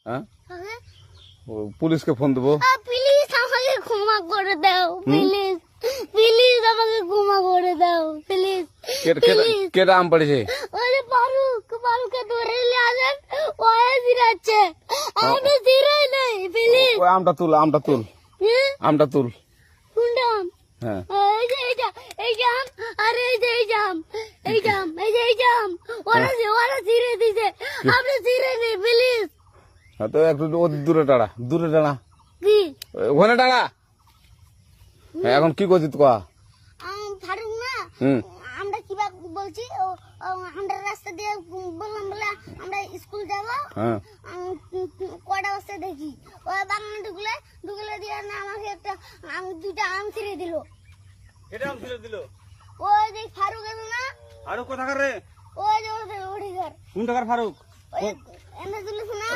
হ্যাঁ পুলিশকে ফোন দেবো। প্লিজ আমাকে ক্ষমা করে দাও, প্লিজ প্লিজ আমাকে ক্ষমা করে দাও, প্লিজ। কেটা আম পড়েছে? ওই ফারুককে ধরে নিয়ে আসেন, ও জিরাচ্ছে, আমি জিরাই নাই, প্লিজ। ওই আমটা তুল আমটা তুল। কোনটা আম? হ্যাঁ এই যে আম, আরে এই যে আম, এই আম, ওরা জিরে দিছে, আপনি জিরে নেই, প্লিজ। হ্যাঁ তো একটু দূরে টানা কি ওখানে টানা। হ্যাঁ এখন কি করছিস কয়া? ফারুক না, হুম আমরা কিবা বলছি, আমরা রাস্তা দিয়ে বললাম বলে আমরা স্কুল যাবো। হ্যাঁ কটা বসে দেখি ওই বাগানে ঢুকলে দিয়ে না আমাকে একটা দুইটা আম ছিঁড়ে দিল। কেটে আম ছিঁড়ে দিল? ওই যে ফারুক এলো না, ফারুক কোথাকার রে? ওই যে ওঠে ঘর, কোন টাকার ফারুক? ওই এনে দিল না।